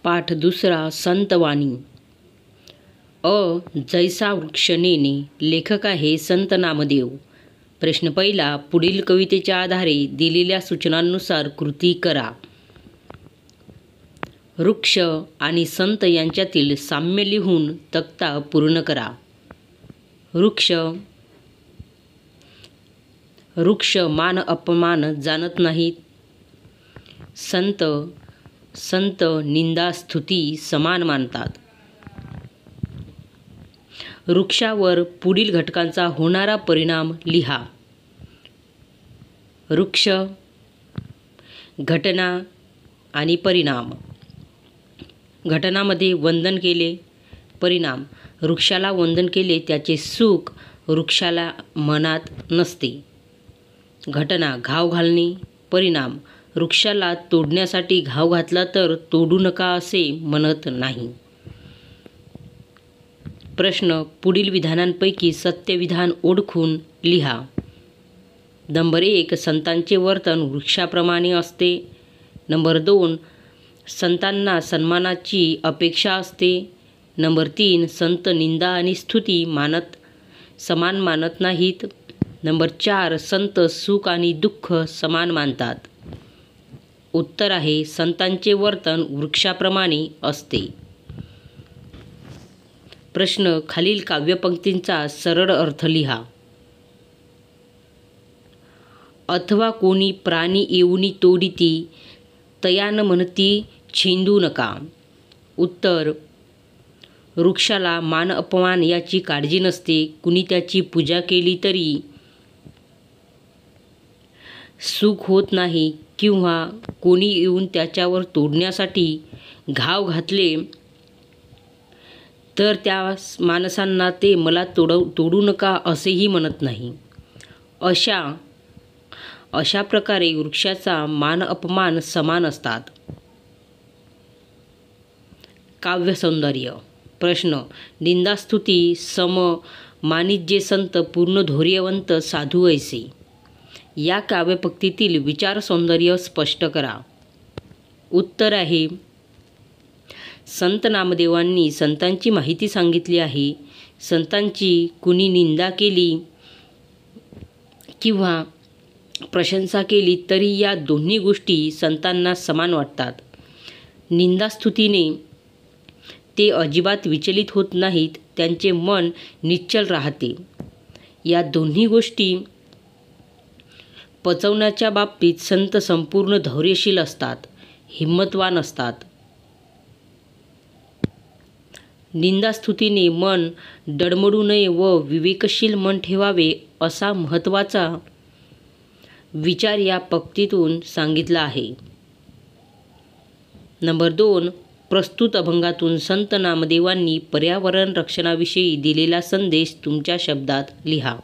पाठ दुसरा संतवाणी. जैसा वृक्ष नेणे. लेखक आहे संत नामदेव. प्रश्न पहिला, पुढील कवितेच्या आधारे दिलेल्या सूचनांनुसार कृती करा. वृक्ष आणि संत यांच्यातील साम्य लिहून तक्ता पूर्ण करा. वृक्ष मान अपमान जाणत नाहीत. संत निंदा स्तुती समान मानतात. वृक्षावर पुढील घटकांचा होणारा परिणाम लिहा. वृक्ष, घटना आणि परिणाम. घटनामध्ये वंदन केले. परिणाम, वृक्षाला वंदन केले त्याचे सुख वृक्षाला मनात नसते. घटना, घाव घालणे. परिणाम, वृक्षाला तोडण्यासाठी घाव घातला तर तोडू नका असे म्हणत नाही. प्रश्न, पुढील विधानांपैकी सत्य विधान ओळखून लिहा. नंबर 1, संतांचे वर्तन वृक्षाप्रमाणे असते. नंबर 2, संतांना सन्मानाची अपेक्षा असते. नंबर 3, संत निंदा आणि स्तुती समान मानत नाहीत. नंबर 4, संत सुख आणि दुःख समान मानतात. उत्तर आहे संतांचे वर्तन वृक्षाप्रमाणे असते. प्रश्न, खालील काव्यपंक्तींचा सरळ अर्थ लिहा. अथवा कोणी प्राणी येऊनी तोडिती, तयान म्हणती छेंदू नका. उत्तर, वृक्षाला मान अपमान याची काळजी नसते. कुणी त्याची पूजा केली तरी सुख होत नाही किंवा कोणी येऊन त्याच्यावर तोडण्यासाठी घाव घातले तर त्या माणसांना ते मला तोडू नका असेही म्हणत नाही. अशा प्रकारे वृक्षाचा मान अपमान समान असतात. काव्य सौंदर्य. प्रश्न, निंदास्तुती सम मानित जे संत पूर्ण धैर्यवंत साधू ऐसे. या काव्यपंक्तीतील विचार सौंदर्य स्पष्ट करा. उत्तर आहे संत नामदेवांनी संतांची माहिती सांगितली आहे. संतांची कुणी निंदा केली किंवा प्रशंसा केली तरी या दोन्ही गोष्टी संतांना समान वाटतात. निंदास्तुतीने ते अजिबात विचलित होत नाहीत. त्यांचे मन निश्चल राहते. या दोन्ही गोष्टी पचवण्याच्या बाबतीत संत संपूर्ण धैर्यशील असतात, हिम्मतवान असतात. निंदास्तुतीने मन डळमळू नये व विवेकशील मन ठेवावे असा महत्त्वाचा विचार या पंक्तीतून सांगितला आहे. नंबर 2, प्रस्तुत अभंगातून संत नामदेवांनी पर्यावरण रक्षणाविषयी दिलेला संदेश तुमच्या शब्दात लिहा.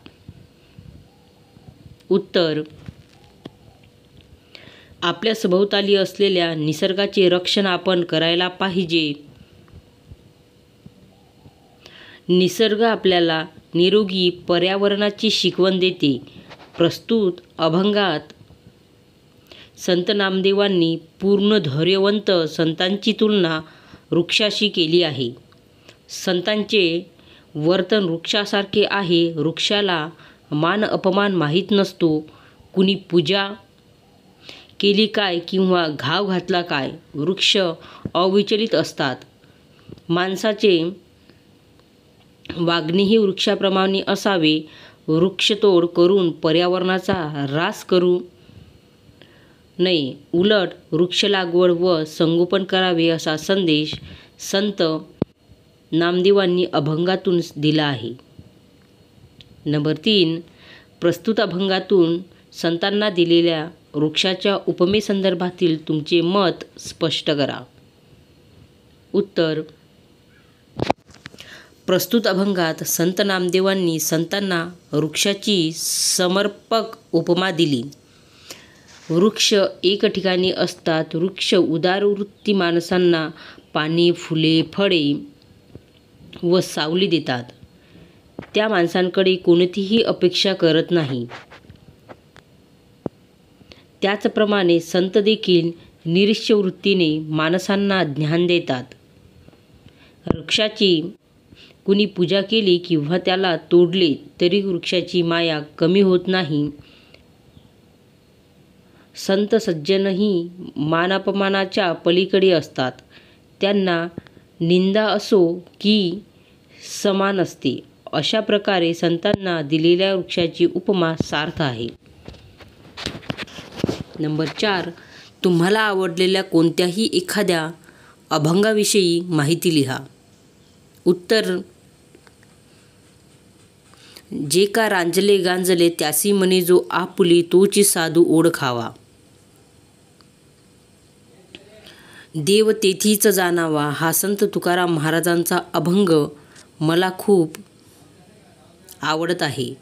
उत्तर, आपल्या सभोवताली असलेल्या निसर्गाचे रक्षण आपण करायला पाहिजे. निसर्ग आपल्याला निरोगी पर्यावरणाची शिकवण देते. प्रस्तुत अभंगात संत नामदेवांनी पूर्ण धैर्यवंत संतांची तुलना वृक्षाशी केली आहे. संतांचे वर्तन वृक्षासारखे आहे. वृक्षाला मान अपमान माहीत नसतो. कुणी पूजा केली काय किंवा घाव घातला काय, वृक्ष अविचलित असतात. माणसाचे वागणेही वृक्षाप्रमाणे असावे. वृक्षतोड करून पर्यावरणाचा ऱ्हास करू नये. उलट वृक्ष लागवड व संगोपन करावे असा संदेश संत नामदेवांनी अभंगातून दिला आहे. नंबर 3, प्रस्तुत अभंगातून संतांना दिलेल्या वृक्षाच्या उपमेसंदर्भातील तुमचे मत स्पष्ट करा. उत्तर, प्रस्तुत अभंगात संत नामदेवांनी संतांना वृक्षाची समर्पक उपमा दिली. वृक्ष एक ठिकाणी असतात. वृक्ष उदारवृत्ती माणसांना पाने, फुले, फळे व सावली देतात. त्या माणसांकडे कोणतीही अपेक्षा करत नाही. त्याचप्रमाणे संत देखील निरीश्य वृत्तीने माणसांना ज्ञान देतात. वृक्षाची कुणी पूजा केली किंवा त्याला तोडले तरी वृक्षाची माया कमी होत नाही. संत सज्जनही मानापमानाच्या पलीकडे असतात. त्यांना निंदा असो की समान असते. अशा प्रकारे संतांना दिलेल्या वृक्षाची उपमा सार्थ आहे. नंबर 4. तुम्हाला आवडलेल्या कोणत्याही एखाद्या अभंगाविषयी माहिती लिहा. उत्तर. जे का रांजले गांजले त्यासी म्हणे जो आपुली तोची साधू ओळखावा. देव तेथीच जाणावा हा संत तुकाराम महाराजांचा अभंग मला खूप आवडत आहे.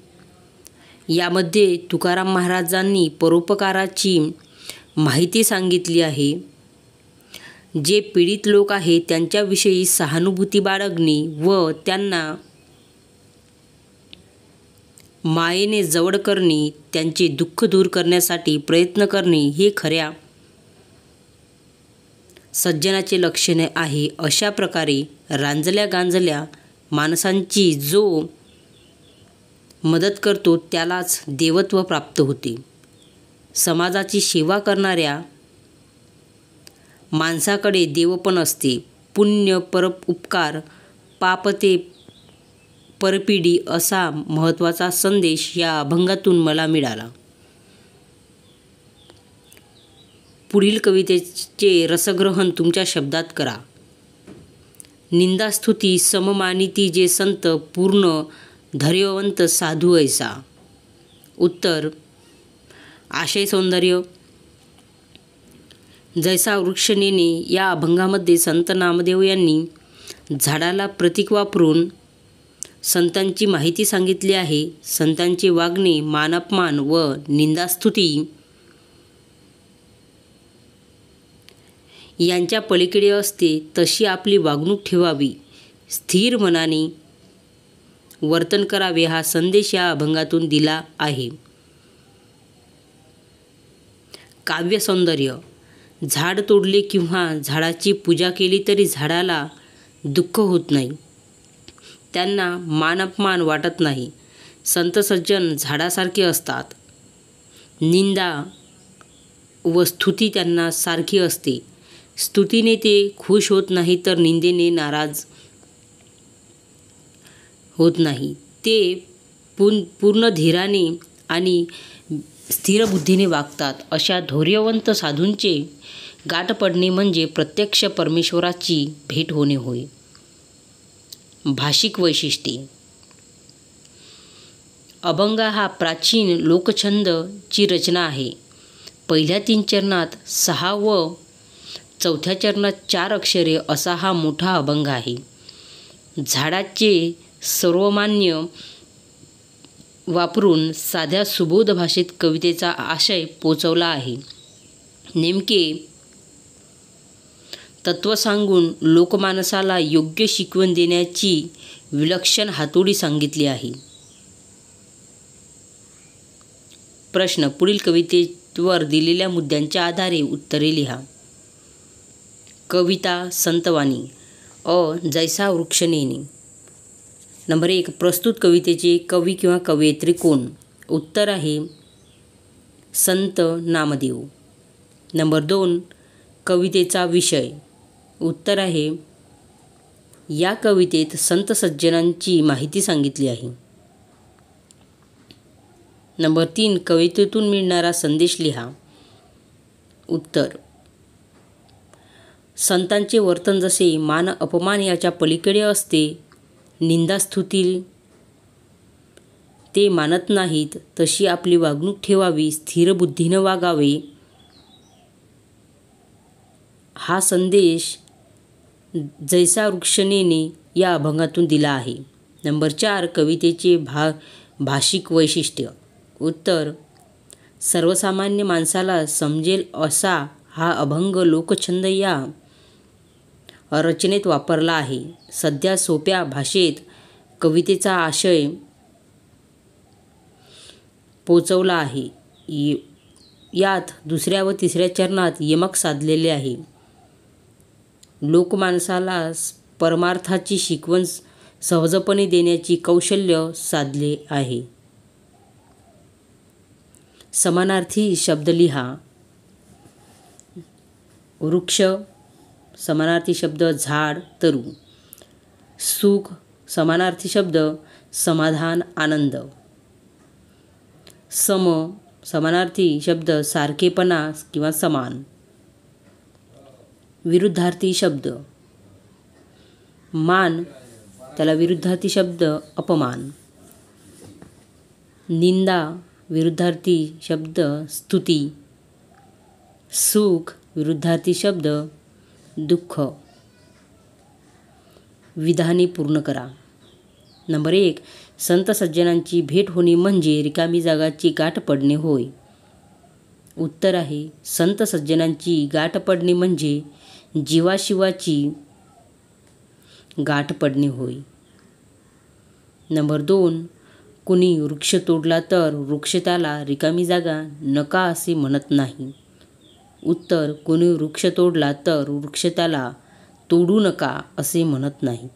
यामध्ये तुकाराम महाराजांनी परोपकाराची माहिती सांगितली आहे. जे पीडित लोक आहेत त्यांच्याविषयी सहानुभूती बाळगणे व त्यांना मायेने जवळ करणे, त्यांचे दुःख दूर करण्यासाठी प्रयत्न करणे हे खऱ्या सज्जनाचे लक्षण आहे. अशा प्रकारे रांजल्या गांजल्या माणसांची जो मदत करतो त्यालाच देवत्व प्राप्त होते. समाजाची सेवा करणाऱ्या माणसाकडे देवपण असते. पुण्य उपकार पाप ते परपिडी असा महत्त्वाचा संदेश या अभंगातून मला मिळाला. पुढील कवितेचे रसग्रहण तुमच्या शब्दात करा. निंदास्तुती सममानिती जे संत पूर्ण धैर्यवंत साधू ऐसा. उत्तर. आशय सौंदर्य. जैसा वृक्ष नेणे या अभंगामध्ये संत नामदेव यांनी झाडाला प्रतीक वापरून संतांची माहिती सांगितली आहे. संतांचे वागणे मानापमान व निंदास्तुती यांच्या पलीकडे असते. तशी आपली वागणूक ठेवावी, स्थिर मनाने वर्तन करावे हा संदेश या अभंगातून दिला आहे. काव्य सौंदर्य. झाड तोडले किंवा झाडाची पूजा केली तरी झाडाला दुःख होत नाही. त्यांना मानअपमान वाटत नाही. संत सज्जन झाडासारखे असतात. निंदा व स्तुती त्यांना सारखी असते. स्तुतीने ते खुश होत नाही तर निंदेने नाराज होत नाही. ते पूर्ण धीराने आणि स्थिर बुद्धीने वागतात. अशा धैर्यवंत साधूंचे गाठ पडणे म्हणजे प्रत्यक्ष परमेश्वराची भेट होणे होय. भाषिक वैशिष्ट्ये. अभंग हा प्राचीन लोकछंदची रचना आहे. पहिल्या 3 चरणात 6 व चौथ्या चरणात 4 अक्षरे असा हा मोठा अभंग आहे. झाडाचे सर्वमान्य वापरून साध्या सुबोध भाषेत कवितेचा आशय पोचवला आहे. नेमके तत्त्व सांगून लोकमानसाला योग्य शिकवण देण्याची विलक्षण हातोडी सांगितली आहे. प्रश्न. पुढील कवितेवर दिलेल्या मुद्द्यांच्या आधारे उत्तरे लिहा. कविता संतवाणी. जैसा वृक्ष नेणे. नंबर 1. प्रस्तुत कवितेचे कवी किंवा कवयित्री कोण? उत्तर आहे संत नामदेव. नंबर 2. कवितेचा विषय. उत्तर आहे या कवितेत संत सज्जनांची माहिती सांगितली आहे. नंबर 3. कवितेतून मिळणारा संदेश लिहा. उत्तर. संतांचे वर्तन जसे मान अपमान याच्या पलीकडे असते, निंदास्तुती ते मानत नाहीत, तशी आपली वागणूक ठेवावी, स्थिर बुद्धीने वागावे हा संदेश जैसा वृक्ष नेणे या अभंगातून दिला आहे. नंबर 4. कवितेचे भाषिक वैशिष्ट्य. उत्तर. सर्वसामान्य माणसाला समजेल असा हा अभंग लोकछंद या रचनेत वापरला आहे. सध्या सोप्या भाषेत कवितेचा आशय पोचवला आहे. यात दुसऱ्या व तिसऱ्या चरणात यमक साधलेले आहे. लोकमानसाला परमार्थाची शिकवण सहजपणे देण्याची कौशल्य साधले आहे. समानार्थी शब्द लिहा. वृक्ष समानार्थी शब्द झाड, तरू. सुख समानार्थी शब्द समाधान, आनंद. सम समानार्थी शब्द सारखेपणा किंवा समान. विरुद्धार्थी शब्द मान, त्याला विरुद्धार्थी शब्द अपमान. निंदा विरुद्धार्थी शब्द स्तुती. सुख विरुद्धार्थी शब्द दुःख. विधाने पूर्ण करा. नंबर 1. संत सज्जनांची भेट होणे म्हणजे रिकामी जागाची गाठ पडणे होय. उत्तर आहे संत सज्जनांची गाठ पडणे म्हणजे जीवाशिवाची गाठ पडणे होय. नंबर 2. कुणी वृक्ष तोडला तर वृक्ष त्याला रिकामी जागा नका असे म्हणत नाही. उत्तर कुणी वृक्ष तोडला तर वृक्ष त्याला तोडू नका असे म्हणत नाही.